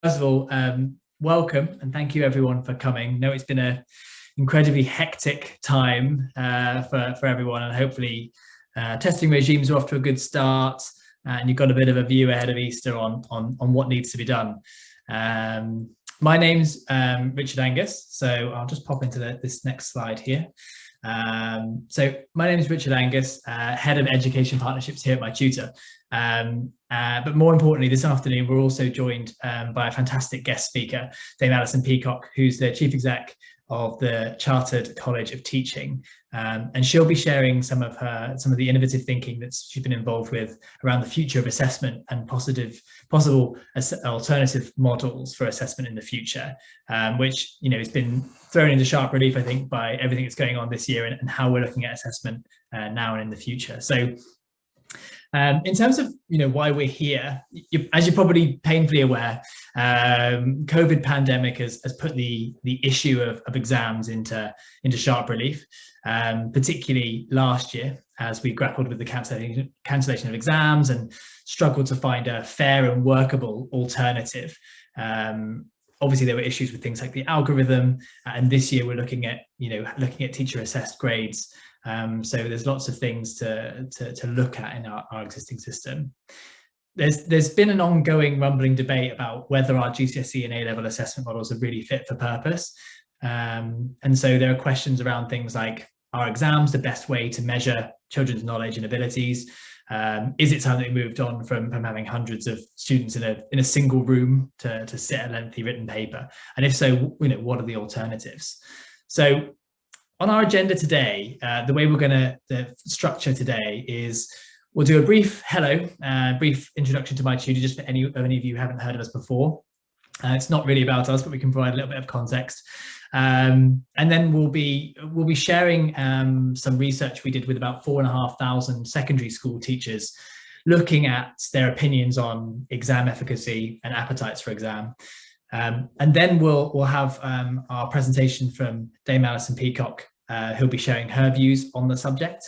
First of all, welcome and thank you everyone for coming. I know it's been an incredibly hectic time for everyone, and hopefully testing regimes are off to a good start, and you've got a bit of a view ahead of Easter on what needs to be done. My name's Richard Angus, so I'll just pop into this next slide here. So my name is Richard Angus, Head of Education Partnerships here at MyTutor. But more importantly, this afternoon, we're also joined by a fantastic guest speaker, Dame Alison Peacock, who's the Chief Exec of the Chartered College of Teaching. And she'll be sharing some of the innovative thinking that she's been involved with around the future of assessment and possible alternative models for assessment in the future, which, you know, has been thrown into sharp relief, I think, by everything that's going on this year and how we're looking at assessment now and in the future. So in terms of, you know, why we're here, as you're probably painfully aware, COVID pandemic has put the issue of exams into sharp relief, particularly last year, as we grappled with the cancellation of exams and struggled to find a fair and workable alternative. Obviously, there were issues with things like the algorithm, and this year we're looking at teacher assessed grades. So there's lots of things to look at in our existing system. There's been an ongoing rumbling debate about whether our GCSE and A-Level assessment models are really fit for purpose. And so there are questions around things like, are exams the best way to measure children's knowledge and abilities? Is it time that we moved on from having hundreds of students in a single room to sit a lengthy written paper? And if so, you know, what are the alternatives? So on our agenda today, the way we're going to structure today is we'll do a brief brief introduction to MyTutor, just for any of you who haven't heard of us before. It's not really about us, but we can provide a little bit of context. And then we'll be sharing some research we did with about 4,500 secondary school teachers, looking at their opinions on exam efficacy and appetites for exam. And then we'll have our presentation from Dame Alison Peacock, who'll be sharing her views on the subject.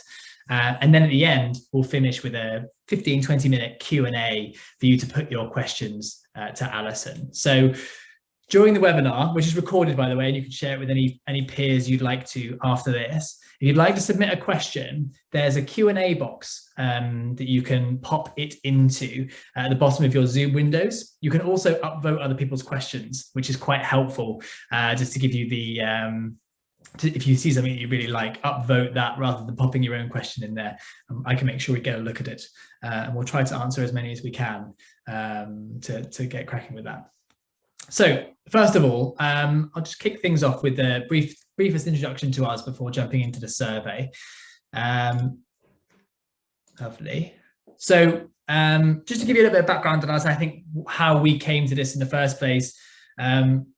And then at the end, we'll finish with a 15-20 minute Q&A for you to put your questions to Alison. So during the webinar, which is recorded, by the way, and you can share it with any peers you'd like to after this, if you'd like to submit a question, there's a Q&A box that you can pop it into at the bottom of your Zoom windows. You can also upvote other people's questions, which is quite helpful, just to give you the, if you see something you really like, upvote that rather than popping your own question in there. I can make sure we get a look at it, and we'll try to answer as many as we can to get cracking with that. So first of all, I'll just kick things off with the briefest introduction to us before jumping into the survey. Lovely. So just to give you a little bit of background on us, I think how we came to this in the first place,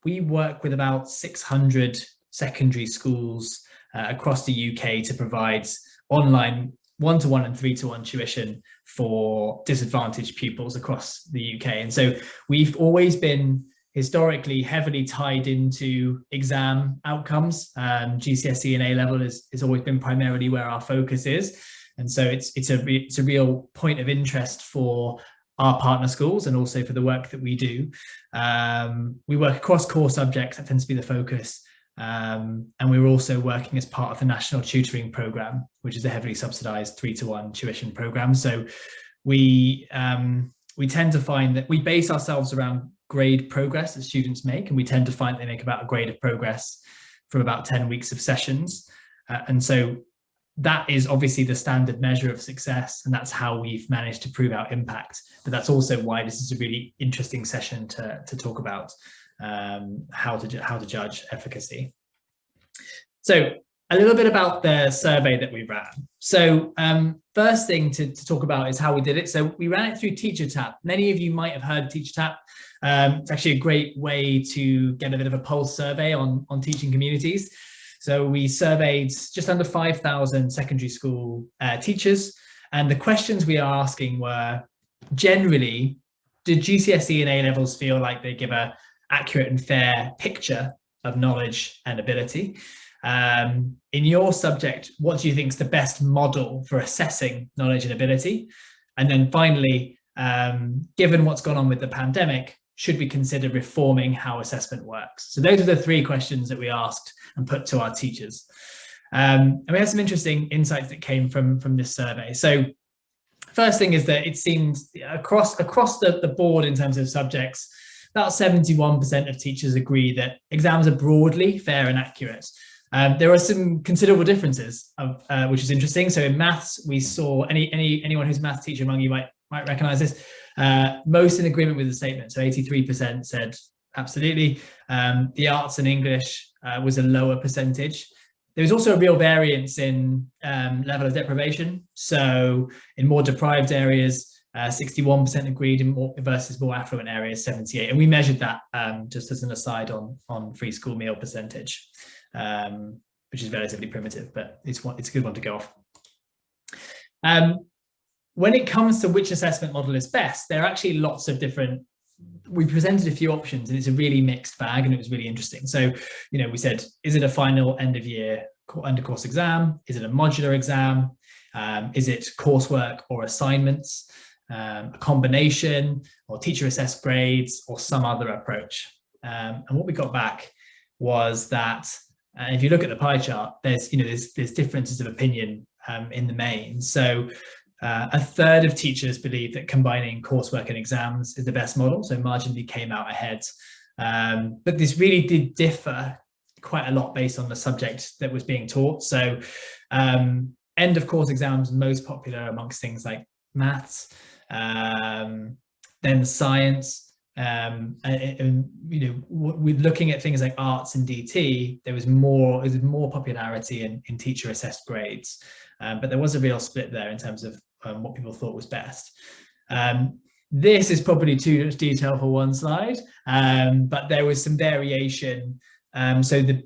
we work with about 600 secondary schools across the UK to provide online 1-to-1 and 3-to-1 tuition for disadvantaged pupils across the UK. And so we've always been historically heavily tied into exam outcomes. GCSE and A-Level has always been primarily where our focus is. And so it's a real point of interest for our partner schools and also for the work that we do. We work across core subjects, that tends to be the focus. And we're also working as part of the National Tutoring Programme, which is a heavily subsidised 3-to-1 tuition programme. So we tend to find that we base ourselves around grade progress that students make, and we tend to find they make about a grade of progress from about 10 weeks of sessions. And so that is obviously the standard measure of success, and that's how we've managed to prove our impact. But that's also why this is a really interesting session to talk about how to judge efficacy. So a little bit about the survey that we ran. So first thing to talk about is how we did it. So we ran it through TeacherTapp. Many of you might have heard of TeacherTapp. It's actually a great way to get a bit of a pulse survey on teaching communities. So we surveyed just under 5,000 secondary school teachers, and the questions we are asking were, generally, did GCSE and A-levels feel like they give a accurate and fair picture of knowledge and ability? In your subject, what do you think is the best model for assessing knowledge and ability? And then finally, given what's gone on with the pandemic, should we consider reforming how assessment works? So those are the 3 questions that we asked and put to our teachers. And we had some interesting insights that came from this survey. So first thing is that it seemed across the board in terms of subjects, about 71% of teachers agree that exams are broadly fair and accurate. There are some considerable differences, which is interesting. So in maths, we saw anyone who's a maths teacher among you might recognize this. Most in agreement with the statement. So 83% said absolutely. The arts and English was a lower percentage. There was also a real variance in level of deprivation. So in more deprived areas, 61% agreed versus more affluent areas, 78%. And we measured that just as an aside on free school meal percentage, which is relatively primitive, but it's a good one to go off. When it comes to which assessment model is best, there are actually lots of different. We presented a few options, and it's a really mixed bag, and it was really interesting. So, we said, is it a final end of year under course exam? Is it a modular exam? Is it coursework or assignments? A combination, or teacher assessed grades, or some other approach? And what we got back was that if you look at the pie chart, there's differences of opinion in the main. So a third of teachers believe that combining coursework and exams is the best model, so marginally came out ahead. But this really did differ quite a lot based on the subject that was being taught. So end of course exams most popular amongst things like maths, then science, with looking at things like arts and DT, there was more popularity in teacher assessed grades, but there was a real split there in terms of what people thought was best. This is probably too much detail for one slide, but there was some variation. So the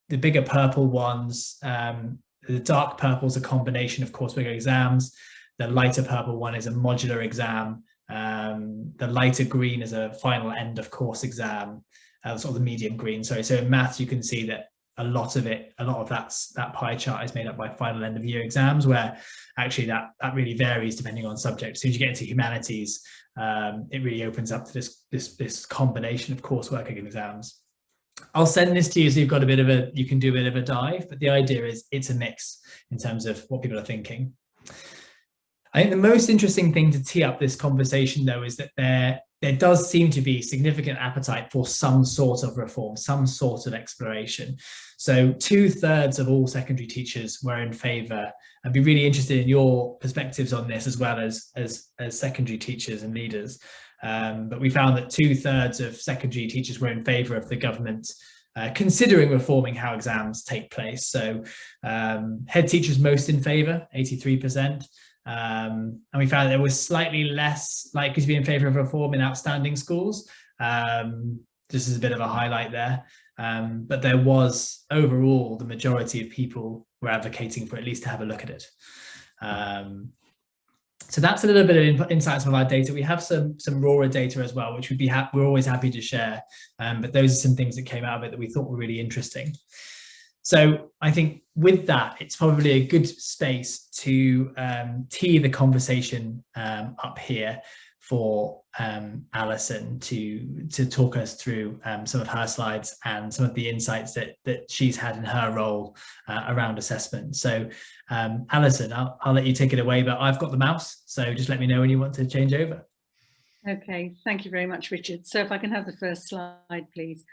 bigger purple ones, the dark purple is a combination of coursework exams. The lighter purple one is a modular exam. The lighter green is a final end of course exam. Sort of the medium green. Sorry. So in maths, you can see that a lot of that pie chart is made up by final end of year exams, where actually that really varies depending on subject. As soon as you get into humanities, it really opens up to this combination of coursework and exams. I'll send this to you so you can do a bit of a dive, but the idea is it's a mix in terms of what people are thinking. I think the most interesting thing to tee up this conversation, though, is that there does seem to be significant appetite for some sort of reform, some sort of exploration. So 2/3 of all secondary teachers were in favour. I'd be really interested in your perspectives on this, as well as secondary teachers and leaders. But we found that 2/3 of secondary teachers were in favour of the government considering reforming how exams take place. So head teachers most in favour, 83%. And we found there was slightly less likely to be in favour of reform in outstanding schools. This is a bit of a highlight there. But there was, overall, the majority of people were advocating for at least to have a look at it. So that's a little bit of insights from our data. We have some rawer data as well, which we're always happy to share. But those are some things that came out of it that we thought were really interesting. So I think with that, it's probably a good space to tee the conversation up here for Alison to talk us through some of her slides and some of the insights that she's had in her role around assessment. So Alison, I'll let you take it away, but I've got the mouse, so just let me know when you want to change over. Okay, thank you very much, Richard. So if I can have the first slide, please.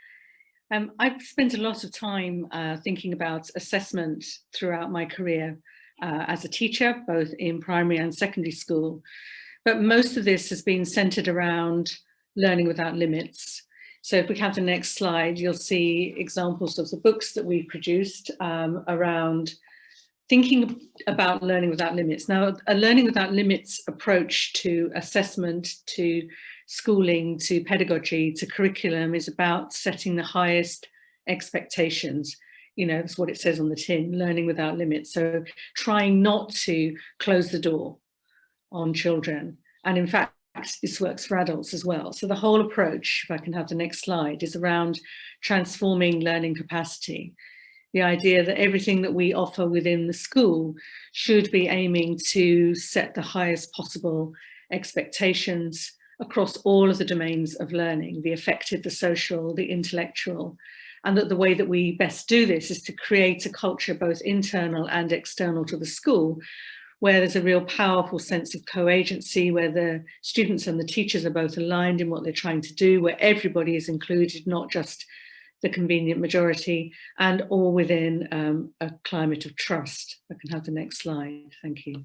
I've spent a lot of time thinking about assessment throughout my career as a teacher, both in primary and secondary school. But most of this has been centered around learning without limits. So if we have the next slide, you'll see examples of the books that we've produced around thinking about learning without limits. Now, a learning without limits approach to assessment, to schooling, to pedagogy, to curriculum is about setting the highest expectations. That's what it says on the tin, learning without limits. So trying not to close the door on children. And in fact, this works for adults as well. So the whole approach, if I can have the next slide, is around transforming learning capacity. The idea that everything that we offer within the school should be aiming to set the highest possible expectations across all of the domains of learning, the affective, the social, the intellectual, and that the way that we best do this is to create a culture both internal and external to the school, where there's a real powerful sense of co-agency, where the students and the teachers are both aligned in what they're trying to do, where everybody is included, not just the convenient majority, and all within a climate of trust. I can have the next slide, thank you.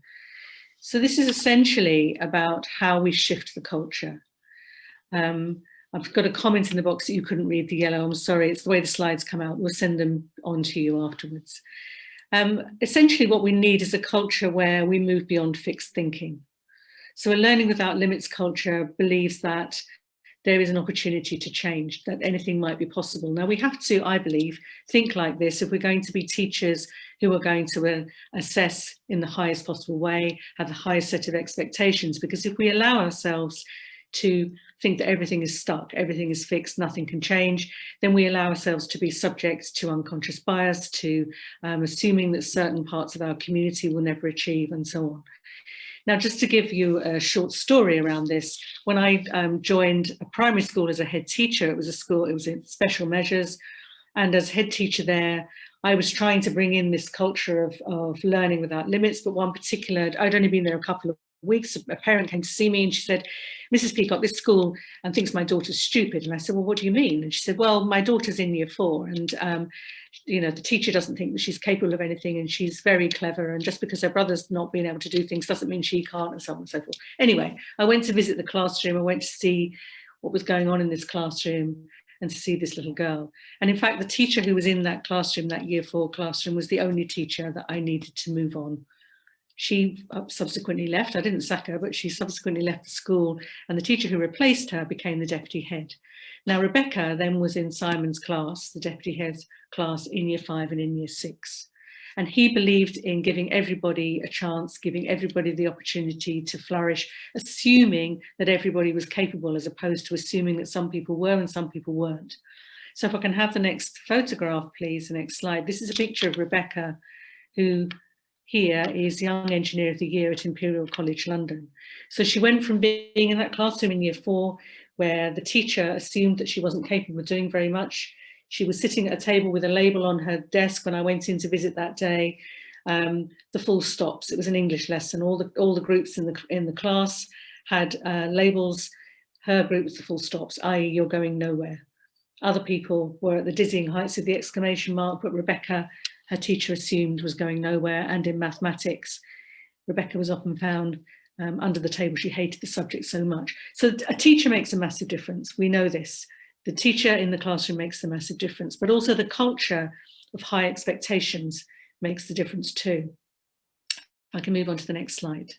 So this is essentially about how we shift the culture. I've got a comment in the box that you couldn't read the yellow, I'm sorry, it's the way the slides come out, we'll send them on to you afterwards. Essentially what we need is a culture where we move beyond fixed thinking. So a learning without limits culture believes that there is an opportunity to change, that anything might be possible. Now we have to, I believe, think like this if we're going to be teachers who are going to assess in the highest possible way, have the highest set of expectations, because if we allow ourselves to think that everything is stuck, everything is fixed, nothing can change, then we allow ourselves to be subject to unconscious bias, to assuming that certain parts of our community will never achieve, and so on. Now, just to give you a short story around this, when I joined a primary school as a head teacher, it was a school, it was in special measures, and as head teacher there, I was trying to bring in this culture of learning without limits, but one particular, I'd only been there a couple of weeks, a parent came to see me and she said, Mrs. Peacock, this school thinks my daughter's stupid. And I said, well, what do you mean? And she said, well, my daughter's in year 4 and, you know, the teacher doesn't think that she's capable of anything and she's very clever. And just because her brother's not being able to do things doesn't mean she can't, and so on and so forth. Anyway, I went to visit the classroom. I went to see what was going on in this classroom and to see this little girl. And in fact, the teacher who was in that classroom, that year 4 classroom, was the only teacher that I needed to move on. She subsequently left. I didn't sack her, but she subsequently left the school, and the teacher who replaced her became the deputy head. Now, Rebekah then was in Simon's class, the deputy head's class, in year 5 and in year 6. And he believed in giving everybody a chance, giving everybody the opportunity to flourish, assuming that everybody was capable, as opposed to assuming that some people were and some people weren't. So if I can have the next photograph, please, the next slide. This is a picture of Rebekah, who here is Young Engineer of the Year at Imperial College London. So she went from being in that classroom in year 4, where the teacher assumed that she wasn't capable of doing very much. She was sitting at a table with a label on her desk when I went in to visit that day, the full stops. It was an English lesson. All the groups in the class had labels. Her group was the full stops, i.e. you're going nowhere. Other people were at the dizzying heights of the exclamation mark, but Rebekah, her teacher assumed, was going nowhere. And in mathematics, Rebekah was often found under the table. She hated the subject so much. So a teacher makes a massive difference. We know this. The teacher in the classroom makes a massive difference, but also the culture of high expectations makes the difference too. I can move on to the next slide.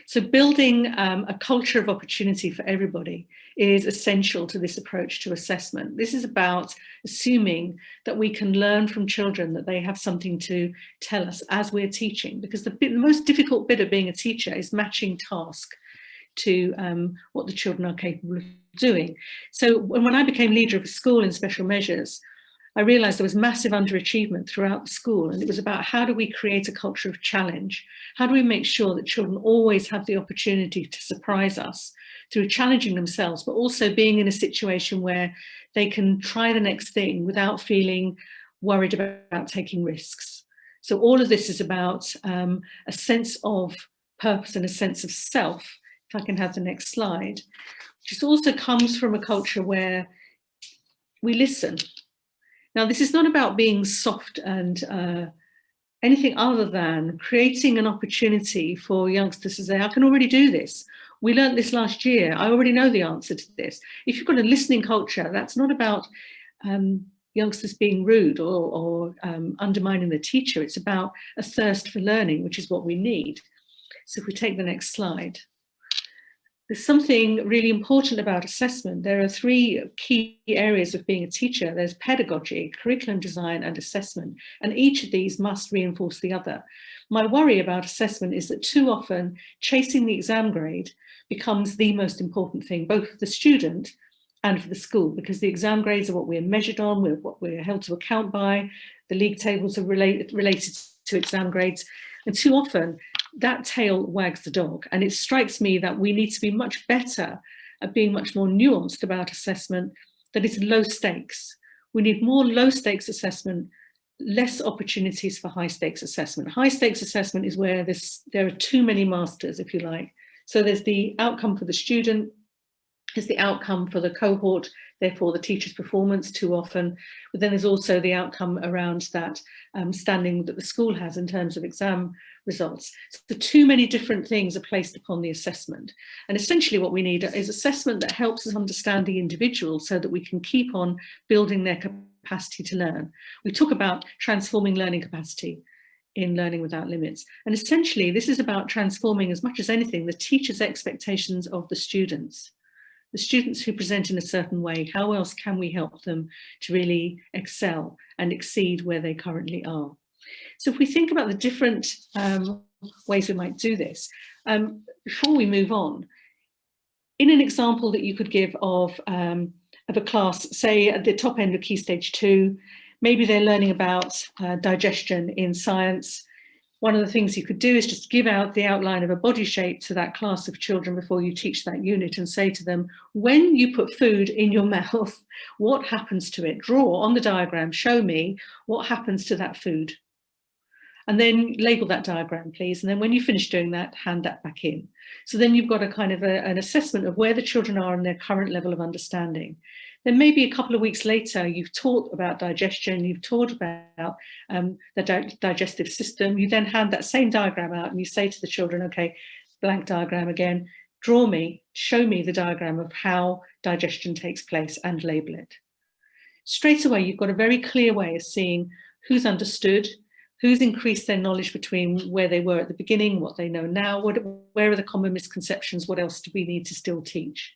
So building a culture of opportunity for everybody is essential to this approach to assessment. This is about assuming that we can learn from children, that they have something to tell us as we're teaching, because the most difficult bit of being a teacher is matching task to what the children are capable of doing. So when I became leader of a school in special measures, I realized there was massive underachievement throughout the school, and it was about how do we create a culture of challenge? How do we make sure that children always have the opportunity to surprise us through challenging themselves, but also being in a situation where they can try the next thing without feeling worried about taking risks. So all of this is about a sense of purpose and a sense of self. If I can have the next slide, which also comes from a culture where we listen. Now, this is not about being soft and anything other than creating an opportunity for youngsters to say, I can already do this. We learned this last year. I already know the answer to this. If you've got a listening culture, that's not about youngsters being rude or undermining the teacher. It's about a thirst for learning, which is what we need. So if we take the next slide. There's something really important about assessment. There are 3 key areas of being a teacher. There's pedagogy, curriculum design, and assessment. And each of these must reinforce the other. My worry about assessment is that too often chasing the exam grade becomes the most important thing, both for the student and for the school, because the exam grades are what we're measured on, what we're held to account by. The league tables are related to exam grades. And too often, that tail wags the dog. And it strikes me that we need to be much better being much more nuanced about assessment, that it's low stakes. We need more low stakes assessment, less opportunities for high stakes assessment. High stakes assessment is where there are too many masters, if you like. So there's the outcome for the student, there's the outcome for the cohort, therefore the teacher's performance too often, but then there's also the outcome around that standing that the school has in terms of exam results. So too many different things are placed upon the assessment. And essentially what we need is assessment that helps us understand the individual so that we can keep on building their capacity to learn. We talk about transforming learning capacity in Learning Without Limits. And essentially this is about transforming, as much as anything, the teacher's expectations of the students. The students who present in a certain way, how else can we help them to really excel and exceed where they currently are? So if we think about the different ways we might do this, before we move on, in an example that you could give of a class, say at the top end of Key Stage 2, maybe they're learning about digestion in science. One of the things you could do is just give out the outline of a body shape to that class of children before you teach that unit and say to them, when you put food in your mouth, what happens to it? Draw on the diagram, show me what happens to that food. And then label that diagram, please. And then when you finish doing that, hand that back in. So then you've got a kind of an assessment of where the children are in their current level of understanding. Then maybe a couple of weeks later, you've taught about digestion, you've taught about the digestive system. You then hand that same diagram out and you say to the children, okay, blank diagram again, draw me, show me the diagram of how digestion takes place and label it. Straight away, you've got a very clear way of seeing who's understood, who's increased their knowledge between where they were at the beginning, what they know now, where are the common misconceptions, what else do we need to still teach?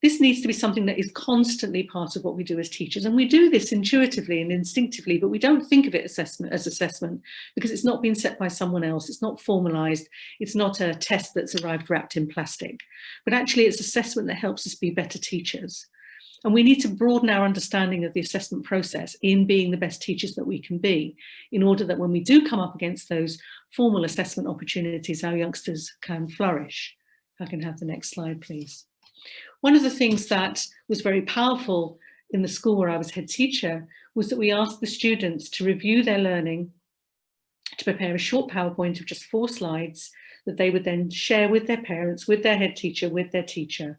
This needs to be something that is constantly part of what we do as teachers. And we do this intuitively and instinctively, but we don't think of it as assessment because it's not been set by someone else. It's not formalized. It's not a test that's arrived wrapped in plastic, but actually it's assessment that helps us be better teachers. And we need to broaden our understanding of the assessment process in being the best teachers that we can be, in order that when we do come up against those formal assessment opportunities, our youngsters can flourish. If I can have the next slide, please. One of the things that was very powerful in the school where I was head teacher was that we asked the students to review their learning, to prepare a short PowerPoint of just 4 slides that they would then share with their parents, with their head teacher, with their teacher.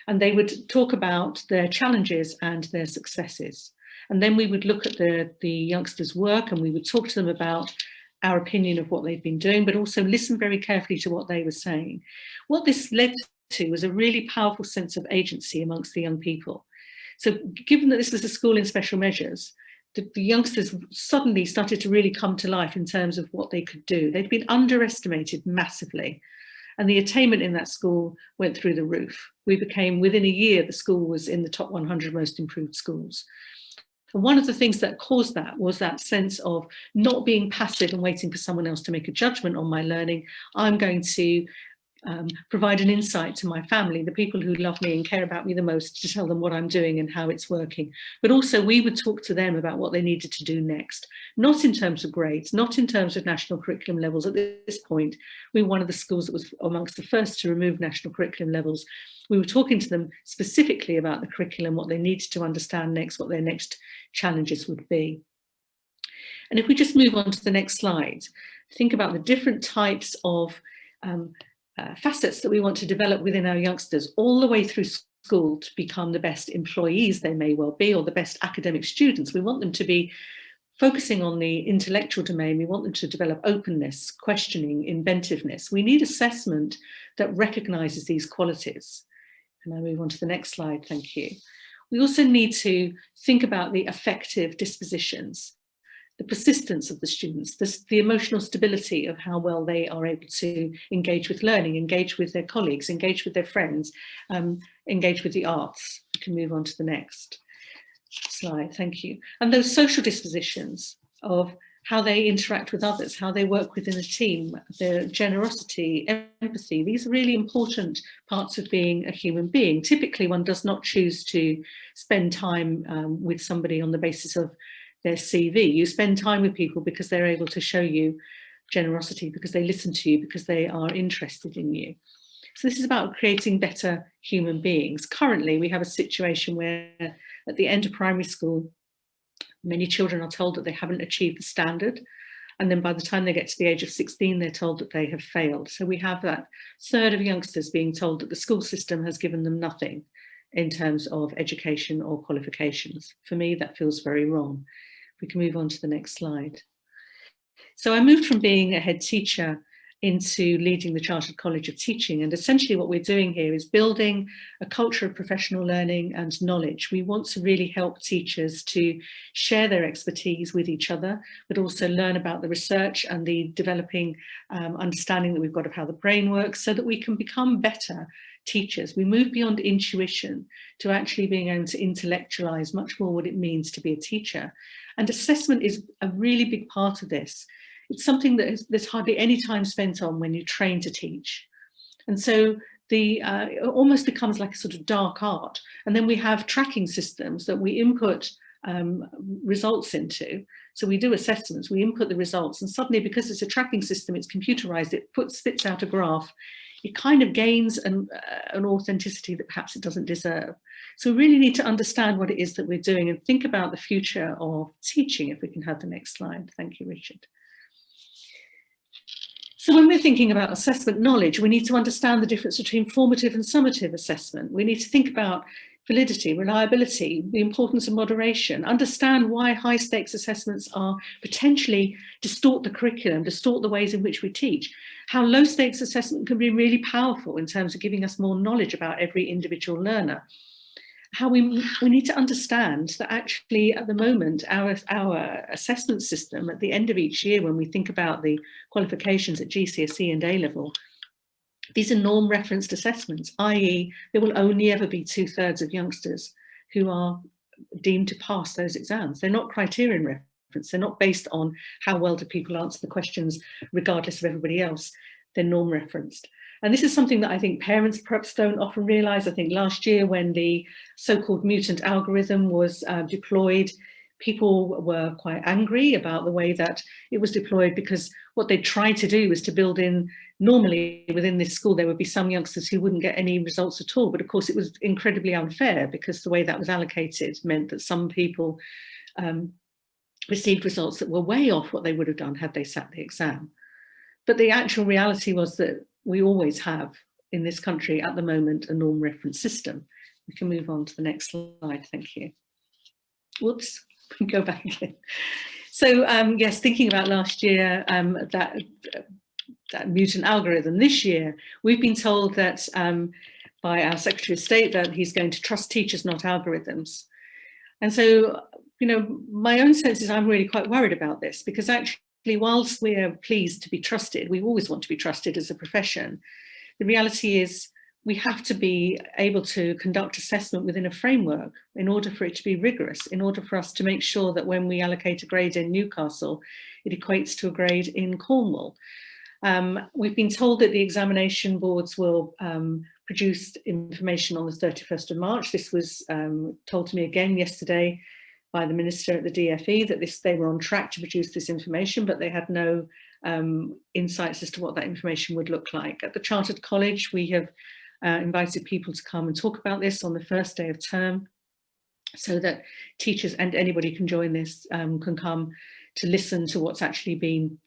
And they would talk about their challenges and their successes. And then we would look at the youngsters' work and we would talk to them about our opinion of what they've been doing, but also listen very carefully to what they were saying. What this led to was a really powerful sense of agency amongst the young people. So given that this was a school in special measures, the youngsters suddenly started to really come to life in terms of what they could do. They'd been underestimated massively. And the attainment in that school went through the roof. We became, within a year, the school was in the top 100 most improved schools. And one of the things that caused that was that sense of not being passive and waiting for someone else to make a judgment on my learning. I'm going to provide an insight to my family, the people who love me and care about me the most, to tell them what I'm doing and how it's working. But also we would talk to them about what they needed to do next, not in terms of grades, not in terms of national curriculum levels. At this point, we were one of the schools that was amongst the first to remove national curriculum levels. We were talking to them specifically about the curriculum, what they needed to understand next, what their next challenges would be. And if we just move on to the next slide, think about the different types of facets that we want to develop within our youngsters all the way through school to become the best employees they may well be, or the best academic students. We want them to be focusing on the intellectual domain. We want them to develop openness, questioning, inventiveness. We need assessment that recognises these qualities. And I move on to the next slide, thank you. We also need to think about the affective dispositions, the persistence of the students, the emotional stability of how well they are able to engage with learning, engage with their colleagues, engage with their friends, engage with the arts. We can move on to the next slide, thank you. And those social dispositions of how they interact with others, how they work within a team, their generosity, empathy. These are really important parts of being a human being. Typically, one does not choose to spend time with somebody on the basis of their CV. You spend time with people because they're able to show you generosity, because they listen to you, because they are interested in you. So this is about creating better human beings. Currently, we have a situation where at the end of primary school, many children are told that they haven't achieved the standard. And then by the time they get to the age of 16, they're told that they have failed. So we have that third of youngsters being told that the school system has given them nothing in terms of education or qualifications. For me, that feels very wrong. We can move on to the next slide. So I moved from being a head teacher into leading the Chartered College of Teaching. And essentially what we're doing here is building a culture of professional learning and knowledge. We want to really help teachers to share their expertise with each other, but also learn about the research and the developing understanding that we've got of how the brain works so that we can become better teachers. We move beyond intuition to actually being able to intellectualize much more what it means to be a teacher. And assessment is a really big part of this. It's something that there's hardly any time spent on when you train to teach. And so it almost becomes like a sort of dark art. And then we have tracking systems that we input results into. So we do assessments, we input the results, and suddenly, because it's a tracking system, it's computerized, it spits out a graph. It kind of gains an authenticity that perhaps it doesn't deserve. So we really need to understand what it is that we're doing and think about the future of teaching. If we can have the next slide. Thank you, Richard. So when we're thinking about assessment knowledge, we need to understand the difference between formative and summative assessment. We need to think about validity, reliability, the importance of moderation, understand why high stakes assessments are potentially distort the curriculum, distort the ways in which we teach, how low stakes assessment can be really powerful in terms of giving us more knowledge about every individual learner. How we need to understand that actually at the moment, our assessment system at the end of each year, when we think about the qualifications at GCSE and A-Level, these are norm referenced assessments, i.e. there will only ever be 2/3 of youngsters who are deemed to pass those exams. They're not criterion referenced. They're not based on how well do people answer the questions regardless of everybody else. They're norm referenced. And this is something that I think parents perhaps don't often realise. I think last year when the so-called Mutant algorithm was deployed, people were quite angry about the way that it was deployed, because what they tried to do was to build in, normally within this school, there would be some youngsters who wouldn't get any results at all. But of course, it was incredibly unfair because the way that was allocated meant that some people received results that were way off what they would have done had they sat the exam. But the actual reality was that we always have in this country at the moment a norm reference system. We can move on to the next slide. Thank you. Whoops, go back again. So yes, thinking about last year, that Mutant algorithm, this year, we've been told that by our Secretary of State that he's going to trust teachers, not algorithms. And so, you know, my own sense is I'm really quite worried about this, because actually, whilst we're pleased to be trusted, we always want to be trusted as a profession. The reality is we have to be able to conduct assessment within a framework in order for it to be rigorous, in order for us to make sure that when we allocate a grade in Newcastle, it equates to a grade in Cornwall. We've been told that the examination boards will produce information on the 31st of March. This was told to me again yesterday by the Minister at the DFE, that they were on track to produce this information, but they had no insights as to what that information would look like. At the Chartered College, we have invited people to come and talk about this on the first day of term, so that teachers and anybody can join this, can come to listen to what's actually been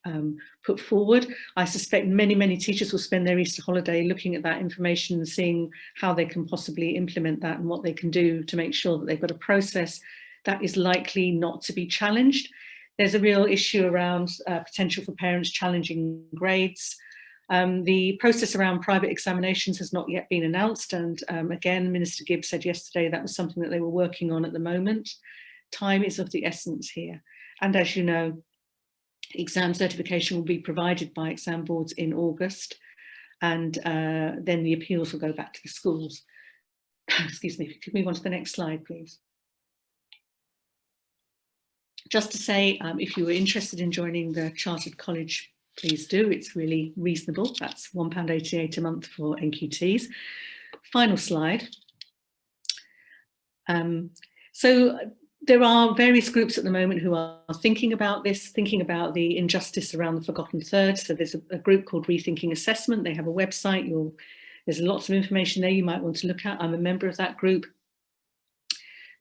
put forward. I suspect many, many teachers will spend their Easter holiday looking at that information and seeing how they can possibly implement that and what they can do to make sure that they've got a process that is likely not to be challenged. There's a real issue around potential for parents challenging grades. The process around private examinations has not yet been announced. And again, Minister Gibbs said yesterday that was something that they were working on at the moment. Time is of the essence here. And as you know, exam certification will be provided by exam boards in August. And then the appeals will go back to the schools. Excuse me, if you could move on to the next slide, please. Just to say, if you were interested in joining the Chartered College, please do. It's really reasonable. That's £1.88 a month for NQTs. Final slide. So there are various groups at the moment who are thinking about this, thinking about the injustice around the forgotten third. So there's a group called Rethinking Assessment. They have a website. You'll There's lots of information there you might want to look at. I'm a member of that group.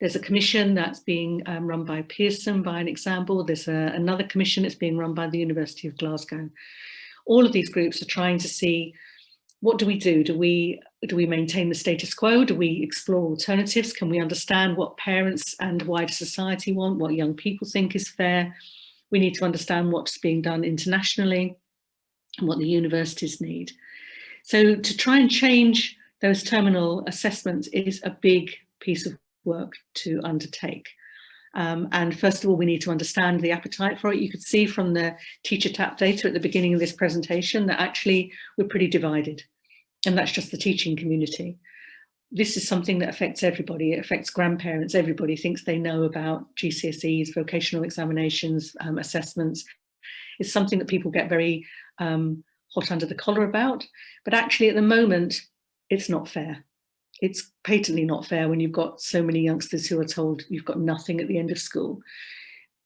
There's a commission that's being run by Pearson, by an example. There's another commission that's being run by the University of Glasgow. All of these groups are trying to see, what do we do? Do we maintain the status quo? Do we explore alternatives? Can we understand what parents and wider society want, what young people think is fair? We need to understand what's being done internationally and what the universities need. So to try and change those terminal assessments is a big piece of work to undertake. And first of all, we need to understand the appetite for it. You could see from the teacher tap data at the beginning of this presentation that actually we're pretty divided. And that's just the teaching community. This is something that affects everybody. It affects grandparents. Everybody thinks they know about GCSEs, vocational examinations, assessments. It's something that people get very hot under the collar about. But actually, at the moment, it's not fair. It's patently not fair when you've got so many youngsters who are told you've got nothing at the end of school.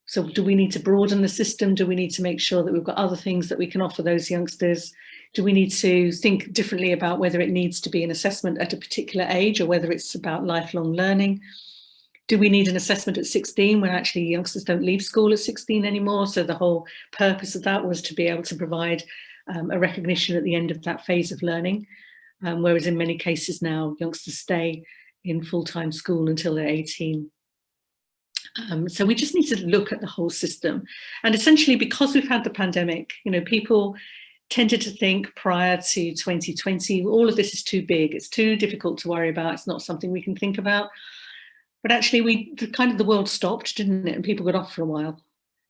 So do we need to broaden the system? Do we need to make sure that we've got other things that we can offer those youngsters? Do we need to think differently about whether it needs to be an assessment at a particular age or whether it's about lifelong learning? Do we need an assessment at 16 when actually youngsters don't leave school at 16 anymore? So the whole purpose of that was to be able to provide a recognition at the end of that phase of learning. Whereas in many cases now, youngsters stay in full-time school until they're 18. So we just need to look at the whole system. And essentially, because we've had the pandemic, you know, people tended to think prior to 2020, all of this is too big, it's too difficult to worry about, it's not something we can think about. But actually, the world stopped, didn't it? And people got off for a while.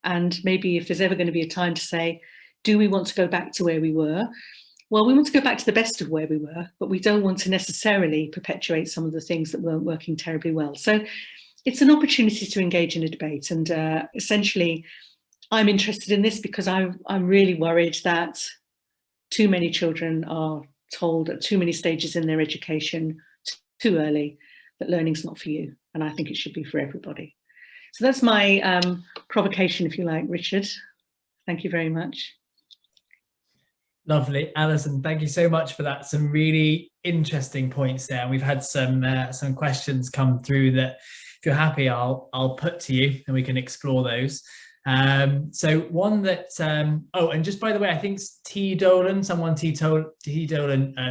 And maybe if there's ever going to be a time to say, do we want to go back to where we were? Well, we want to go back to the best of where we were, but we don't want to necessarily perpetuate some of the things that weren't working terribly well. So it's an opportunity to engage in a debate. And essentially, I'm interested in this because I'm really worried that too many children are told at too many stages in their education too early that learning's not for you. And I think it should be for everybody. So that's my provocation, if you like, Richard. Thank you very much. Lovely, Alison. Thank you so much for that. Some really interesting points there. We've had some questions come through that, if you're happy, I'll put to you, and we can explore those. So one that oh, and just by the way, I think T Dolan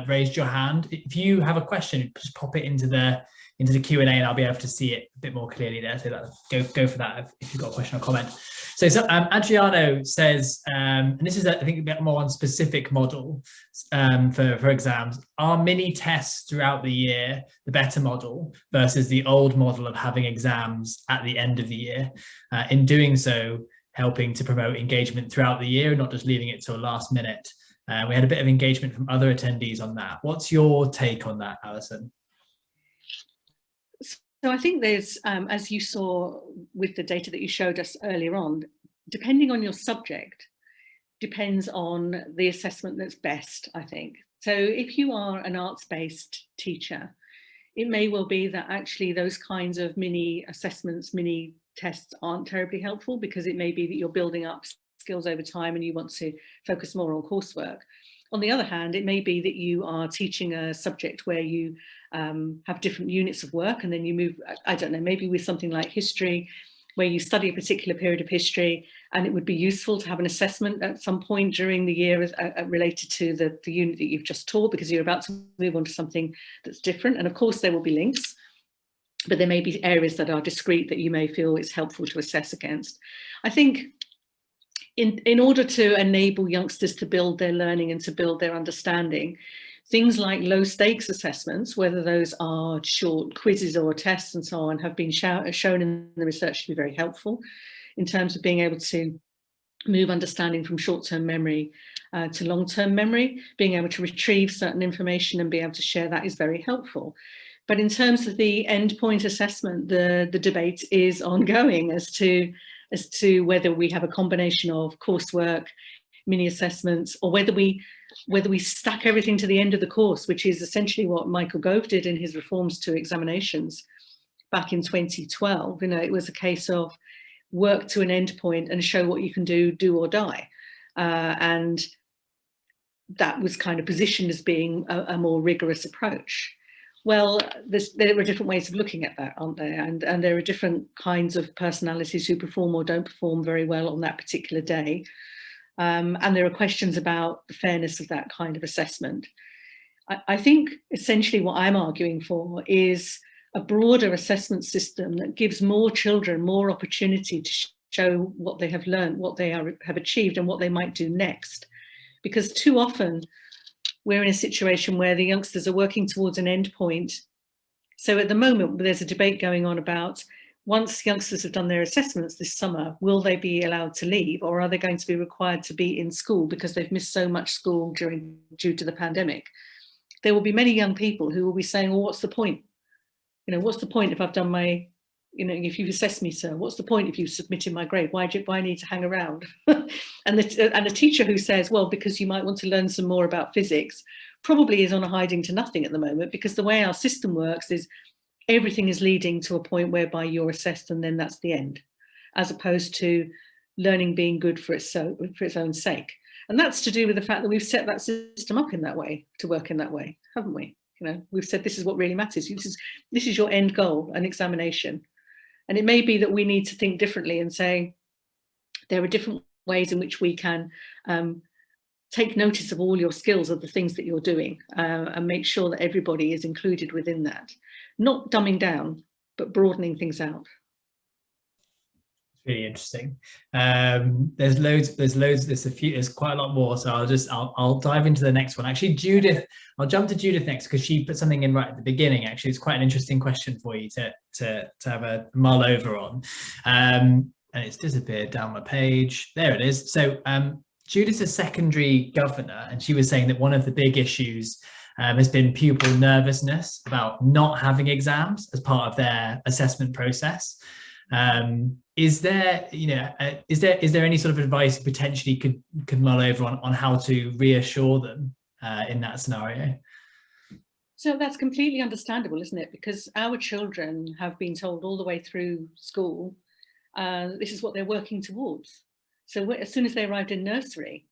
raised your hand. If you have a question, just pop it into the Q&A, and I'll be able to see it a bit more clearly there. So that, go for that if you've got a question or comment. So Adriano says, and this is, I think, a bit more on specific model for exams. Are mini tests throughout the year the better model versus the old model of having exams at the end of the year? In doing so, helping to promote engagement throughout the year, not just leaving it till last minute. We had a bit of engagement from other attendees on that. What's your take on that, Alison? So I think there's, as you saw with the data that you showed us earlier on, depending on your subject, depends on the assessment that's best, I think. So if you are an arts-based teacher, it may well be that actually those kinds of mini assessments, mini tests aren't terribly helpful, because it may be that you're building up skills over time and you want to focus more on coursework. On the other hand, it may be that you are teaching a subject where you have different units of work, and then you move, I don't know, maybe with something like history, where you study a particular period of history, and it would be useful to have an assessment at some point during the year related to the unit that you've just taught, because you're about to move on to something that's different. And of course, there will be links, but there may be areas that are discrete that you may feel it's helpful to assess against. I think in order to enable youngsters to build their learning and to build their understanding, things like low stakes assessments, whether those are short quizzes or tests and so on, have been shown in the research to be very helpful in terms of being able to move understanding from short-term memory to long-term memory. Being able to retrieve certain information and be able to share that is very helpful. But in terms of the endpoint assessment, the debate is ongoing as to whether we have a combination of coursework, mini assessments, or whether we stack everything to the end of the course, which is essentially what Michael Gove did in his reforms to examinations back in 2012. You know, it was a case of work to an end point and show what you can do or die. And that was kind of positioned as being a more rigorous approach. Well, there are different ways of looking at that, aren't there? And there are different kinds of personalities who perform or don't perform very well on that particular day. And there are questions about the fairness of that kind of assessment. I think essentially what I'm arguing for is a broader assessment system that gives more children more opportunity to show what they have learned, what they have achieved, and what they might do next. Because too often we're in a situation where the youngsters are working towards an end point. So at the moment, there's a debate going on about, once youngsters have done their assessments this summer, will they be allowed to leave, or are they going to be required to be in school because they've missed so much school due to the pandemic? There will be many young people who will be saying, well, what's the point? You know, what's the point if I've done my, you know, if you've assessed me, sir, what's the point if you've submitted my grade? Why do I need to hang around? and a teacher who says, well, because you might want to learn some more about physics, probably is on a hiding to nothing at the moment, because the way our system works is everything is leading to a point whereby you're assessed and then that's the end, as opposed to learning being good for its own sake. And that's to do with the fact that we've set that system up in that way, to work in that way, haven't we? You know, we've said this is what really matters. This is your end goal, an examination. And it may be that we need to think differently and say there are different ways in which we can take notice of all your skills, of the things that you're doing, and make sure that everybody is included within that. Not dumbing down, but broadening things out. Really interesting. There's quite a lot more, so I'll dive into the next one. Actually, Judith, I'll jump to Judith next, because she put something in right at the beginning. Actually, it's quite an interesting question for you to have a mull over on, and it's disappeared down my page. There it is. So Judith's a secondary governor, and she was saying that one of the big issues has been pupil nervousness about not having exams as part of their assessment process. Is there any sort of advice you potentially could mull over on how to reassure them in that scenario? So that's completely understandable, isn't it? Because our children have been told all the way through school, this is what they're working towards. So as soon as they arrived in nursery,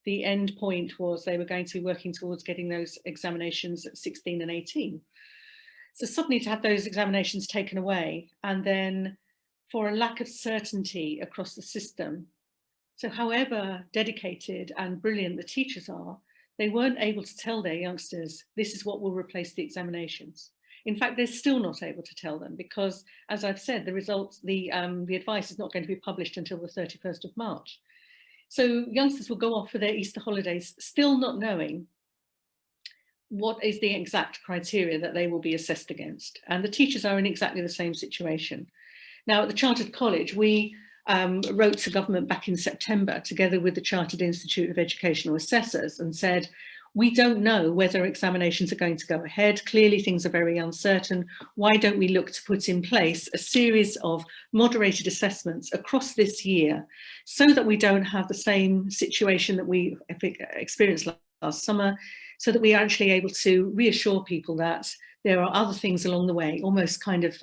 the end point was they were going to be working towards getting those examinations at 16 and 18. So suddenly to have those examinations taken away, and then for a lack of certainty across the system. So however dedicated and brilliant the teachers are, they weren't able to tell their youngsters, this is what will replace the examinations. In fact, they're still not able to tell them, because, as I've said, the results, the advice is not going to be published until the 31st of March. So youngsters will go off for their Easter holidays, still not knowing what is the exact criteria that they will be assessed against. And the teachers are in exactly the same situation. Now, at the Chartered College, we wrote to government back in September, together with the Chartered Institute of Educational Assessors, and said, we don't know whether examinations are going to go ahead. Clearly, things are very uncertain. Why don't we look to put in place a series of moderated assessments across this year, so that we don't have the same situation that we experienced last summer, so that we are actually able to reassure people that there are other things along the way, almost kind of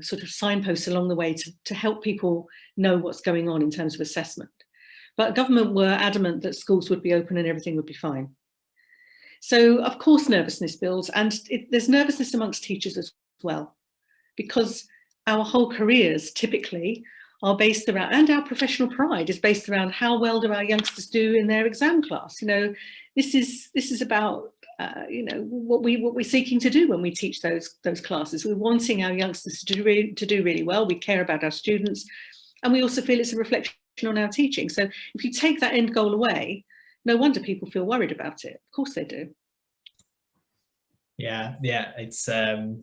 sort of signposts along the way to help people know what's going on in terms of assessment. But government were adamant that schools would be open and everything would be fine. So of course nervousness builds, and there's nervousness amongst teachers as well, because our whole careers typically are based around, and our professional pride is based around, how well do our youngsters do in their exam class? You know, this is about you know, what we're seeking to do when we teach those classes. We're wanting our youngsters to do really well. We care about our students, and we also feel it's a reflection on our teaching. So if you take that end goal away, no wonder people feel worried about it. Of course they do. Yeah, it's a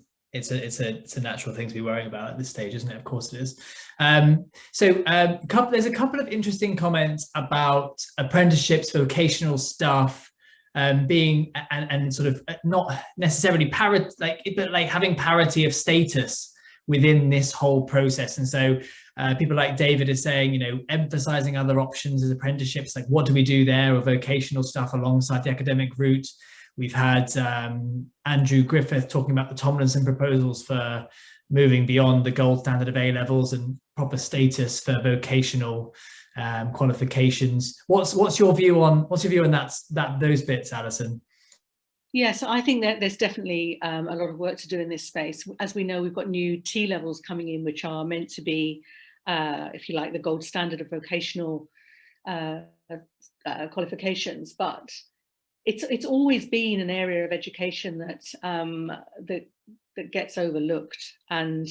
natural thing to be worrying about at this stage, isn't it? Of course it is. There's a couple of interesting comments about apprenticeships, vocational stuff, being and sort of not necessarily but having parity of status within this whole process. And so people like David is saying, you know, emphasizing other options as apprenticeships, like what do we do there, or vocational stuff alongside the academic route. We've had Andrew Griffith talking about the Tomlinson proposals for moving beyond the gold standard of A-levels and proper status for vocational qualifications. What's your view on those bits, Alison? Yeah, so I think that there's definitely a lot of work to do in this space. As we know, we've got new T-levels coming in, which are meant to be, if you like, the gold standard of vocational qualifications. But it's always been an area of education that gets overlooked. And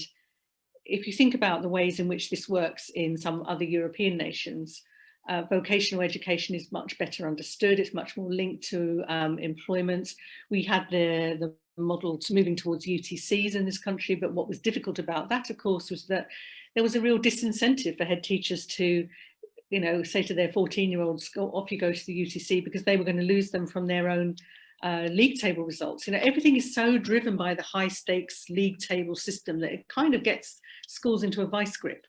if you think about the ways in which this works in some other European nations, vocational education is much better understood. It's much more linked to employment. We had the model to moving towards UTCs in this country, but what was difficult about that, of course, was that there was a real disincentive for head teachers to, you know, say to their 14-year-olds, go off you go to the UTC, because they were going to lose them from their own league table results. You know, everything is so driven by the high stakes league table system that it kind of gets schools into a vice grip.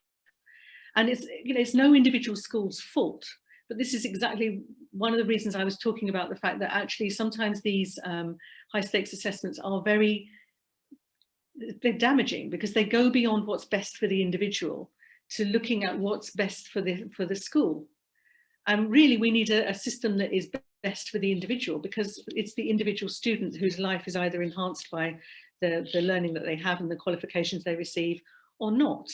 And it's, you know, it's no individual school's fault, but this is exactly one of the reasons I was talking about the fact that actually sometimes these high stakes assessments are they're damaging, because they go beyond what's best for the individual to looking at what's best for the school. And really we need a system that is best for the individual, because it's the individual student whose life is either enhanced by the learning that they have and the qualifications they receive or not.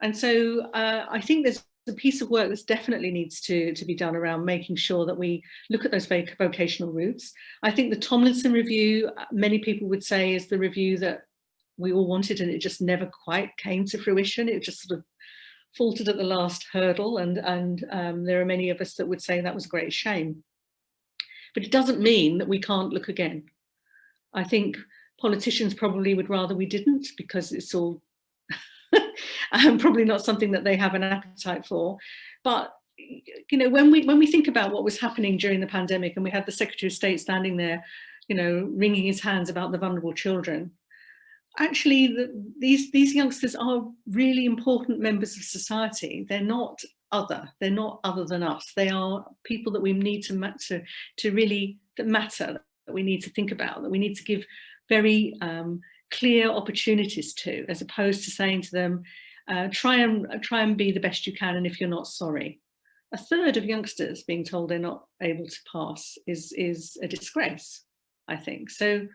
And so I think there's a piece of work that definitely needs to be done around making sure that we look at those vocational routes. I think the Tomlinson review, many people would say, is the review that we all wanted, and it just never quite came to fruition. It just sort of faltered at the last hurdle, and there are many of us that would say that was a great shame. But it doesn't mean that we can't look again. I think politicians probably would rather we didn't, because it's all probably not something that they have an appetite for. But you know, when we think about what was happening during the pandemic, and we had the Secretary of State standing there, you know, wringing his hands about the vulnerable children, actually these youngsters are really important members of society. They're not other than us. They are people that we need to matter, that we need to think about, that we need to give very clear opportunities to, as opposed to saying to them, try and be the best you can, and if you're not, sorry. A third of youngsters being told they're not able to pass is a disgrace, I think. So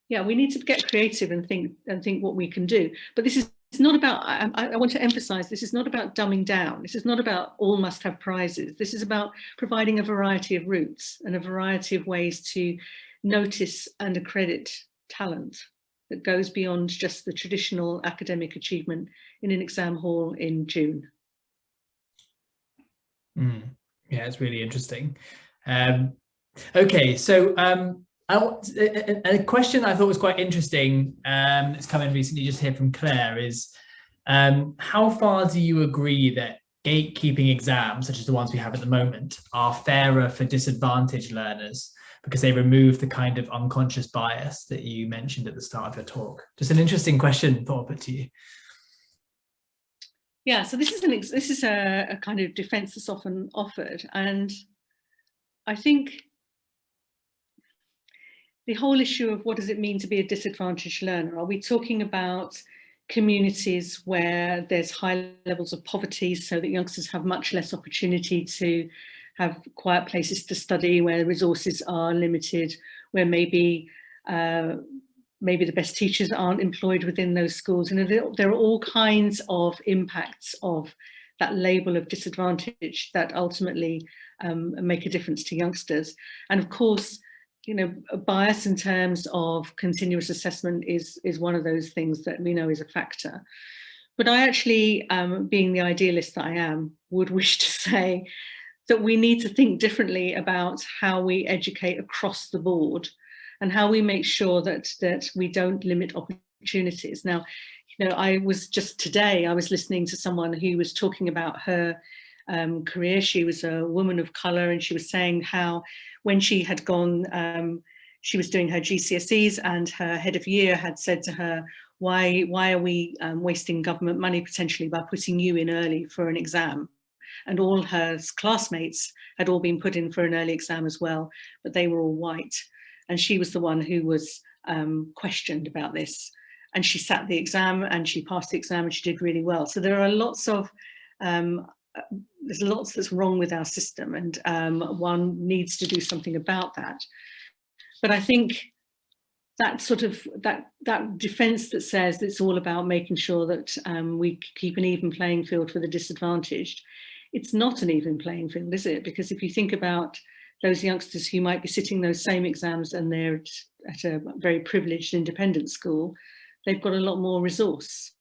yeah, we need to get creative and think what we can do. But this is not about, I want to emphasize, this is not about dumbing down. This is not about all must have prizes. This is about providing a variety of routes and a variety of ways to notice and accredit talent that goes beyond just the traditional academic achievement in an exam hall in June. Yeah, it's really interesting. Okay, so a question I thought was quite interesting, that's come in recently just here from Claire, is how far do you agree that gatekeeping exams, such as the ones we have at the moment, are fairer for disadvantaged learners because they remove the kind of unconscious bias that you mentioned at the start of your talk? Just an interesting question thought I'll put to you. Yeah, so this is a kind of defense that's often offered, and I think the whole issue of what does it mean to be a disadvantaged learner? Are we talking about communities where there's high levels of poverty, so that youngsters have much less opportunity to have quiet places to study, where resources are limited, where maybe the best teachers aren't employed within those schools? And there are all kinds of impacts of that label of disadvantage that ultimately make a difference to youngsters. And of course, you know, a bias in terms of continuous assessment is one of those things that we know is a factor. But I actually, being the idealist that I am, would wish to say that we need to think differently about how we educate across the board, and how we make sure that we don't limit opportunities. Now, you know, I was listening to someone who was talking about her career. She was a woman of colour, and she was saying how when she had gone, she was doing her GCSEs, and her head of year had said to her, why are we wasting government money potentially by putting you in early for an exam? And all her classmates had all been put in for an early exam as well, but they were all white. And she was the one who was questioned about this. And she sat the exam and she passed the exam and she did really well. So there are lots of there's lots that's wrong with our system, and one needs to do something about that. But I think that sort of that defense that says it's all about making sure that we keep an even playing field for the disadvantaged, it's not an even playing field, is it? Because if you think about those youngsters who might be sitting those same exams and they're at a very privileged independent school, they've got a lot more resource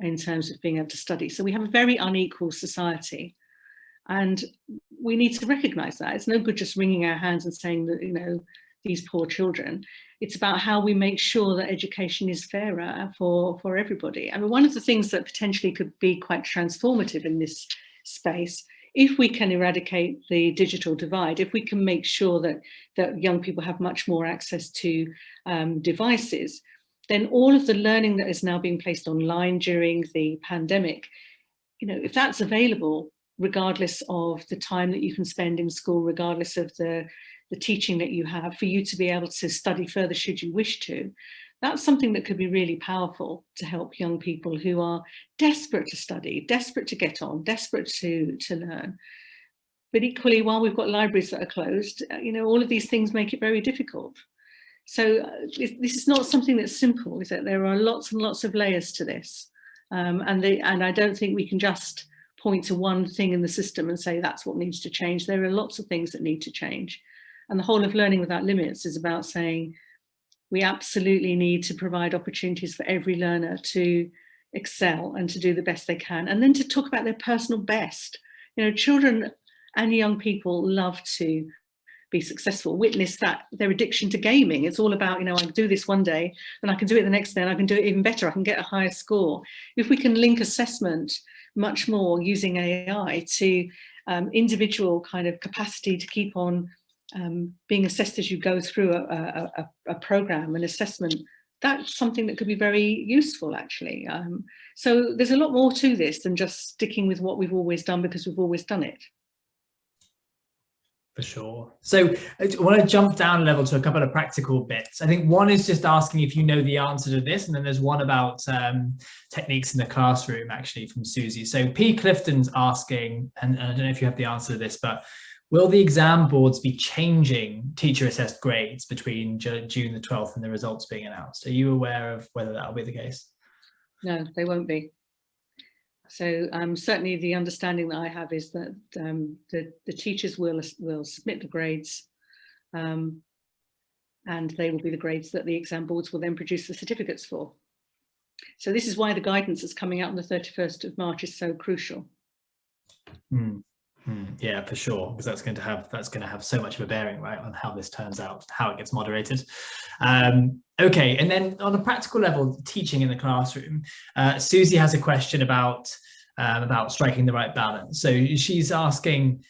in terms of being able to study. So we have a very unequal society, and we need to recognise that. It's no good just wringing our hands and saying that, you know, these poor children. It's about how we make sure that education is fairer for everybody. I mean, one of the things that potentially could be quite transformative in this space, if we can eradicate the digital divide, if we can make sure that young people have much more access to devices, then all of the learning that is now being placed online during the pandemic, you know, if that's available, regardless of the time that you can spend in school, regardless of the teaching that you have, for you to be able to study further should you wish to, that's something that could be really powerful to help young people who are desperate to study, desperate to get on, desperate to learn. But equally, while we've got libraries that are closed, you know, all of these things make it very difficult. So this is not something that's simple, is it? There are lots and lots of layers to this. And I don't think we can just point to one thing in the system and say that's what needs to change. There are lots of things that need to change. And the whole of Learning Without Limits is about saying we absolutely need to provide opportunities for every learner to excel and to do the best they can. And then to talk about their personal best. You know, children and young people love to be successful. Witness that, their addiction to gaming. It's all about, you know, I can do this one day, and I can do it the next day, and I can do it even better. I can get a higher score. If we can link assessment much more using AI to individual kind of capacity to keep on being assessed as you go through a program, an assessment, that's something that could be very useful, actually. So there's a lot more to this than just sticking with what we've always done because we've always done it. For sure. So I want to jump down a level to a couple of practical bits. I think one is just asking if you know the answer to this, and then there's one about techniques in the classroom, actually, from Susie. So P. Clifton's asking, and I don't know if you have the answer to this, but will the exam boards be changing teacher assessed grades between June the 12th and the results being announced? Are you aware of whether that will be the case? No, they won't be. So certainly the understanding that I have is that the teachers will submit the grades, and they will be the grades that the exam boards will then produce the certificates for. So this is why the guidance that's coming out on the 31st of March is so crucial. Yeah, for sure, because that's going to have so much of a bearing, right, on how this turns out, how it gets moderated. Okay, and then on a practical level, teaching in the classroom, Susie has a question about striking the right balance. So she's asking,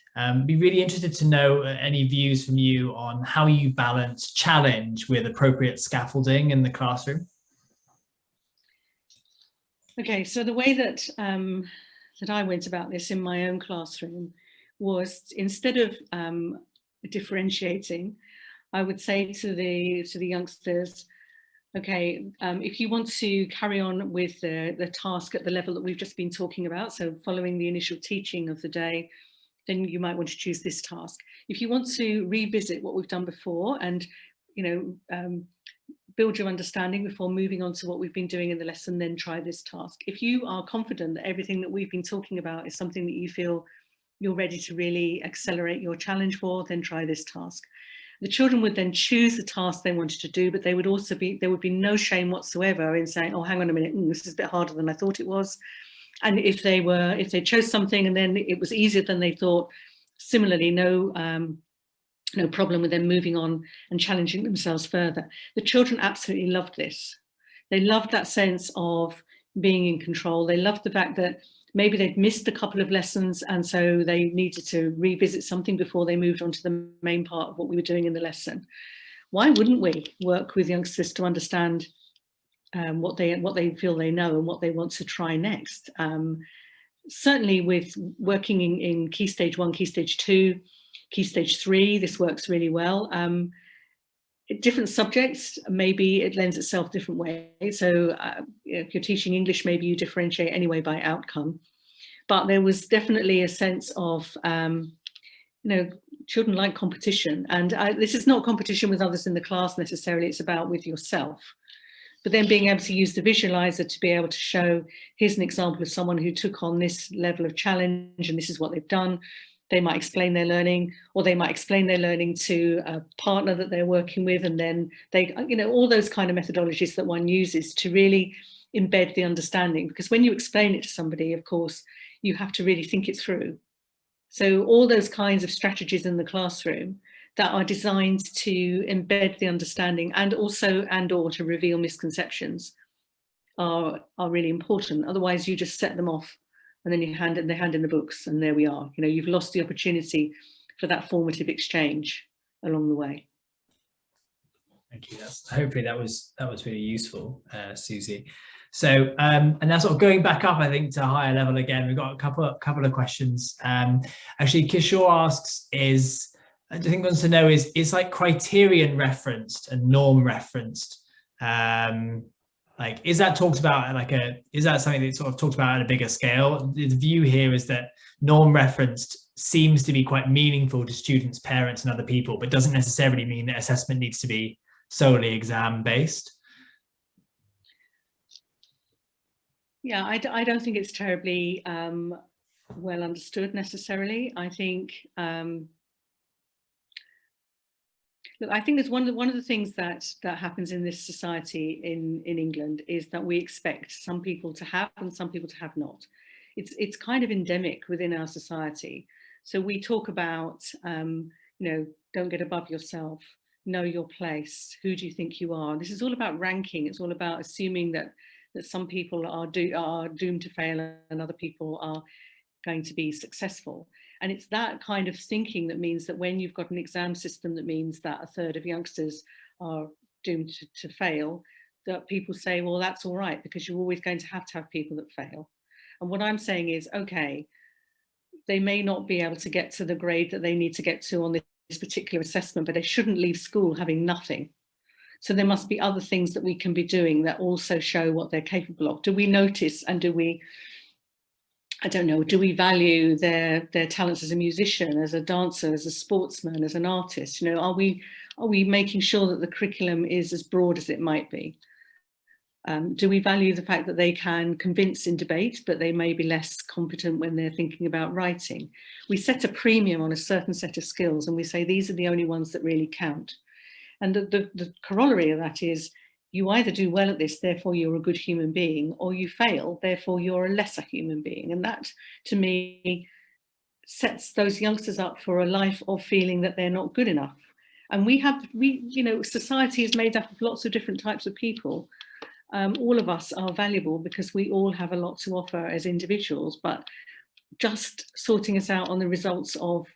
be really interested to know any views from you on how you balance challenge with appropriate scaffolding in the classroom. Okay, so the way that that I went about this in my own classroom was, instead of differentiating, I would say to the youngsters, okay, if you want to carry on with the task at the level that we've just been talking about, so following the initial teaching of the day, then you might want to choose this task. If you want to revisit what we've done before and, you know, build your understanding before moving on to what we've been doing in the lesson, then try this task. If you are confident that everything that we've been talking about is something that you feel you're ready to really accelerate your challenge for, then try this task. The children would then choose the task they wanted to do, but there would be no shame whatsoever in saying, oh, hang on a minute, this is a bit harder than I thought it was. And if they chose something and then it was easier than they thought, similarly, no problem with them moving on and challenging themselves further. The children absolutely loved this. They loved that sense of being in control. They loved the fact that maybe they'd missed a couple of lessons and so they needed to revisit something before they moved on to the main part of what we were doing in the lesson. Why wouldn't we work with youngsters to understand what they feel they know and what they want to try next? Certainly with working in Key Stage 1, Key Stage 2, Key Stage 3, this works really well. Different subjects, maybe it lends itself different ways. So if you're teaching English, maybe you differentiate anyway by outcome. but there was definitely a sense of, children like competition. And this is not competition with others in the class necessarily, it's about with yourself. But then being able to use the visualizer to be able to show, here's an example of someone who took on this level of challenge and this is what they've done. They might explain their learning, or they might explain their learning to a partner that they're working with, and then they, all those kind of methodologies that one uses to really embed the understanding. Because when you explain it to somebody, of course, you have to really think it through. So all those kinds of strategies in the classroom that are designed to embed the understanding and also or to reveal misconceptions are really important. Otherwise, you just set them off and then they hand in the books, and there we are. You've lost the opportunity for that formative exchange along the way. Thank you. Hopefully that was really useful, Susie. So and that's sort of going back up, I think, to a higher level again. We've got a couple of questions. Actually, Kishore asks, I think wants to know is like criterion referenced and norm referenced? Like, is that talked about is that something that's sort of talked about at a bigger scale? The view here is that norm referenced seems to be quite meaningful to students, parents, and other people, but doesn't necessarily mean that assessment needs to be solely exam based. Yeah, I don't think it's terribly well understood necessarily. I think look, I think there's one of the things that happens in this society in England is that we expect some people to have and some people to have not. It's kind of endemic within our society. So we talk about don't get above yourself, know your place, who do you think you are? This is all about ranking. It's all about assuming that some people are doomed to fail and other people are going to be successful. And it's that kind of thinking that means that when you've got an exam system that means that a third of youngsters are doomed to fail, that people say, well, that's all right, because you're always going to have people that fail. And what I'm saying is, okay, they may not be able to get to the grade that they need to get to on this particular assessment, but they shouldn't leave school having nothing. So there must be other things that we can be doing that also show what they're capable of. Do we notice and do we value their talents as a musician, as a dancer, as a sportsman, as an artist? Are we making sure that the curriculum is as broad as it might be? Do we value the fact that they can convince in debate, but they may be less competent when they're thinking about writing? We set a premium on a certain set of skills and we say these are the only ones that really count. And the corollary of that is you either do well at this, therefore you're a good human being, or you fail, therefore you're a lesser human being. And that, to me, sets those youngsters up for a life of feeling that they're not good enough. And society is made up of lots of different types of people. All of us are valuable because we all have a lot to offer as individuals, but just sorting us out on the results of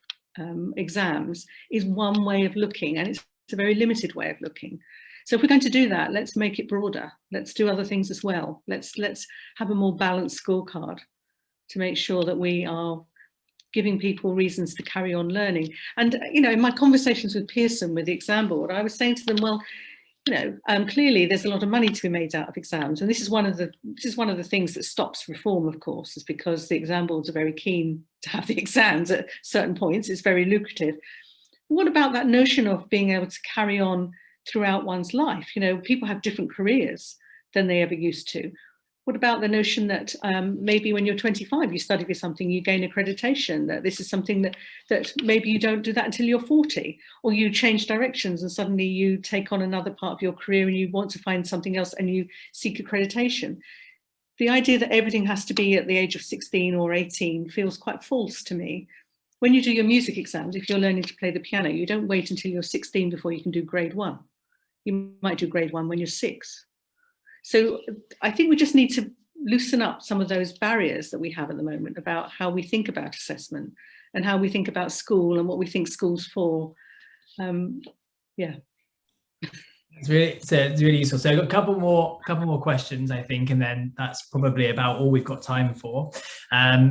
exams is one way of looking, and it's a very limited way of looking. So if we're going to do that, let's make it broader. Let's do other things as well. Let's have a more balanced scorecard to make sure that we are giving people reasons to carry on learning. And in my conversations with Pearson, with the exam board, I was saying to them, well, clearly there's a lot of money to be made out of exams, and this is one of the things that stops reform, of course, is because the exam boards are very keen to have the exams at certain points. It's very lucrative. What about that notion of being able to carry on throughout one's life? People have different careers than they ever used to. What about the notion that maybe when you're 25, you study for something, you gain accreditation, that this is something that maybe you don't do that until you're 40, or you change directions and suddenly you take on another part of your career and you want to find something else and you seek accreditation. The idea that everything has to be at the age of 16 or 18 feels quite false to me. When you do your music exams, if you're learning to play the piano, you don't wait until you're 16 before you can do grade 1. You might do grade 1 when you're 6. So I think we just need to loosen up some of those barriers that we have at the moment about how we think about assessment and how we think about school and what we think school's for. Yeah. It's really useful. So I've got a couple more questions, I think, and then that's probably about all we've got time for.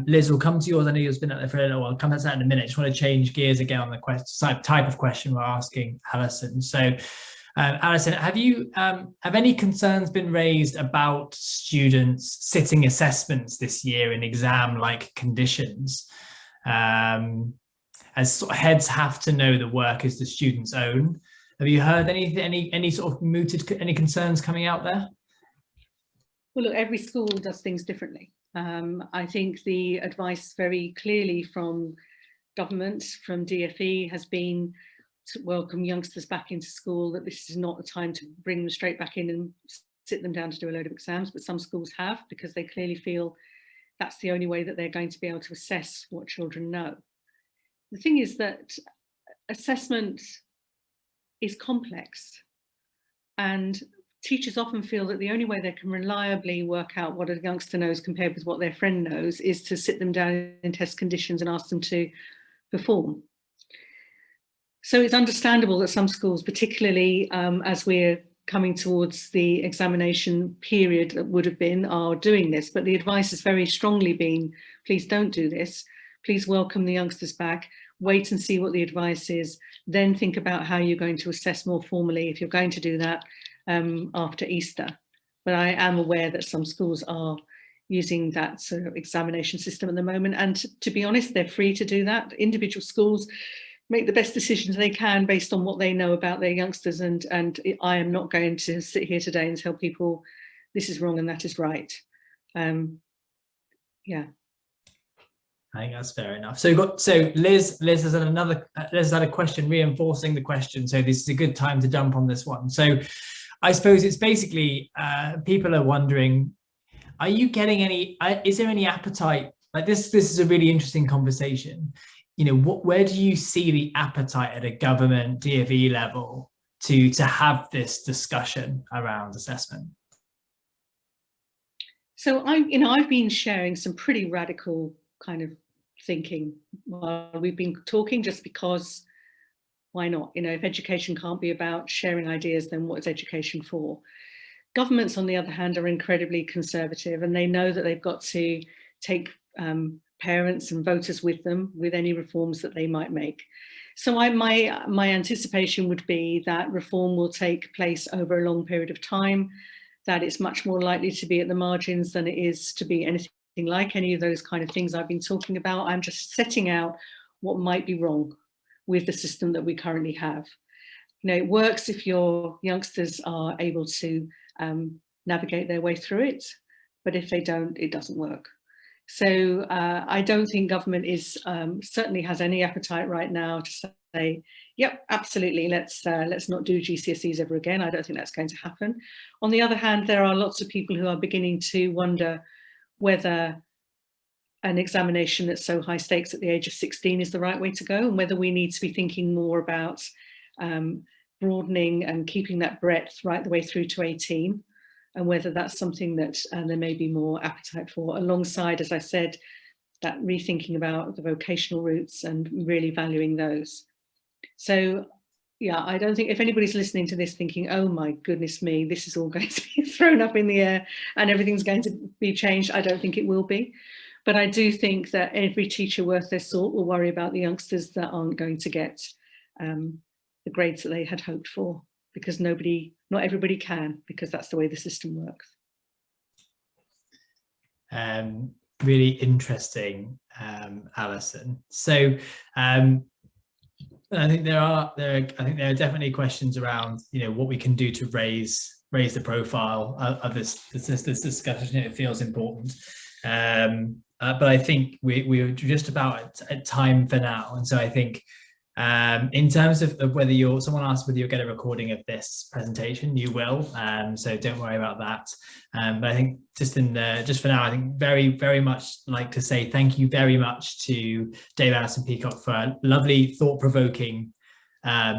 Liz, we'll come to yours. I know you've been out there for a little while. I'll come to that in a minute. Just want to change gears again on the type of question we're asking Alison. So Alison, have any concerns been raised about students sitting assessments this year in exam-like conditions? As sort of heads have to know the work is the student's own. Have you heard any sort of any concerns coming out there? Well, look, every school does things differently. I think the advice very clearly from government, from DfE, has been to welcome youngsters back into school, that this is not the time to bring them straight back in and sit them down to do a load of exams, but some schools have, because they clearly feel that's the only way that they're going to be able to assess what children know. The thing is that assessment is complex, and teachers often feel that the only way they can reliably work out what a youngster knows compared with what their friend knows is to sit them down in test conditions and ask them to perform. So it's understandable that some schools, particularly as we're coming towards the examination period that would have been, are doing this, but the advice has very strongly been, please don't do this. Please welcome the youngsters back, wait and see what the advice is, then think about how you're going to assess more formally if you're going to do that after Easter. But I am aware that some schools are using that sort of examination system at the moment, and to be honest, they're free to do that. Individual schools make the best decisions they can based on what they know about their youngsters, and I am not going to sit here today and tell people this is wrong and that is right. Yeah, I think that's fair enough. So Liz has had a question reinforcing the question, so this is a good time to jump on this one. So I suppose it's basically people are wondering, are you getting any, is there any appetite, like this is a really interesting conversation, you know, where do you see the appetite at a government DfE level to have this discussion around assessment? So I've been sharing some pretty radical kind of thinking while we've been talking, just because why not? You know, if education can't be about sharing ideas, then what is education for? Governments, on the other hand, are incredibly conservative, and they know that they've got to take parents and voters with them with any reforms that they might make. So my anticipation would be that reform will take place over a long period of time, that it's much more likely to be at the margins than it is to be anything like any of those kind of things I've been talking about. I'm just setting out what might be wrong with the system that we currently have. You know, it works if your youngsters are able to navigate their way through it, but if they don't, it doesn't work. So I don't think government is certainly has any appetite right now to say, yep, absolutely, let's not do GCSEs ever again. I don't think that's going to happen. On the other hand, there are lots of people who are beginning to wonder whether an examination that's so high stakes at the age of 16 is the right way to go, and whether we need to be thinking more about broadening and keeping that breadth right the way through to 18. And whether that's something that there may be more appetite for, alongside, as I said, that rethinking about the vocational routes and really valuing those. So yeah, I don't think, if anybody's listening to this thinking, oh my goodness me, this is all going to be thrown up in the air and everything's going to be changed, I don't think it will be. But I do think that every teacher worth their salt will worry about the youngsters that aren't going to get the grades that they had hoped for, because not everybody can, because that's the way the system works. Really interesting, Alison. So I think there are definitely questions around, you know, what we can do to raise the profile of this discussion. It feels important, but I think we're just about at time for now, and so I think. In terms of whether someone asked whether you'll get a recording of this presentation, you will, so don't worry about that. But I think just for now, I think very much like to say thank you very much to Dame Alison Peacock for a lovely, thought-provoking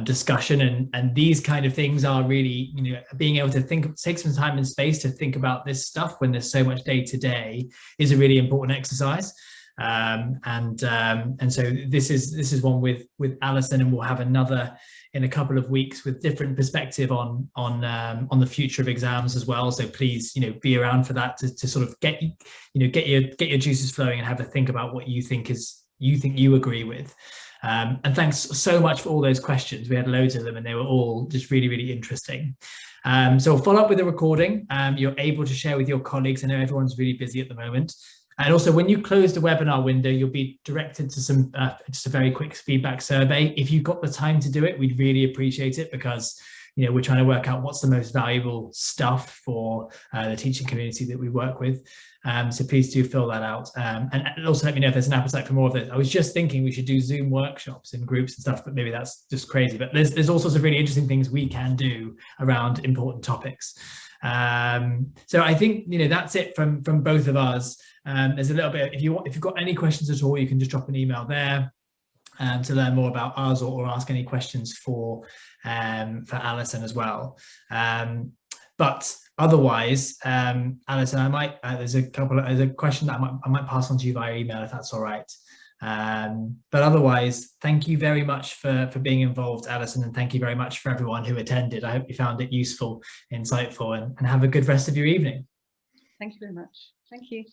discussion, and these kind of things are really, you know, being able to take some time and space to think about this stuff when there's so much day to day is a really important exercise. And so this is one with Alison, and we'll have another in a couple of weeks with different perspective on the future of exams as well. So please, you know, be around for that to sort of get your juices flowing and have a think about what you think you agree with. And thanks so much for all those questions. We had loads of them and they were all just really, really interesting. So we'll follow up with a recording. You're able to share with your colleagues. I know everyone's really busy at the moment. And also, when you close the webinar window, you'll be directed to some just a very quick feedback survey. If you've got the time to do it, we'd really appreciate it, because we're trying to work out what's the most valuable stuff for the teaching community that we work with. So please do fill that out. And also let me know if there's an appetite for more of this. I was just thinking we should do Zoom workshops in groups and stuff, but maybe that's just crazy. But there's all sorts of really interesting things we can do around important topics. So I think that's it from both of us. There's a little bit, if you've got any questions at all, you can just drop an email there to learn more about us, or ask any questions for Alison as well. But otherwise, Alison, there's a question that I might pass on to you via email, if that's all right. But otherwise, thank you very much for being involved, Alison, and thank you very much for everyone who attended. I hope you found it useful, insightful, and have a good rest of your evening. Thank you very much. Thank you.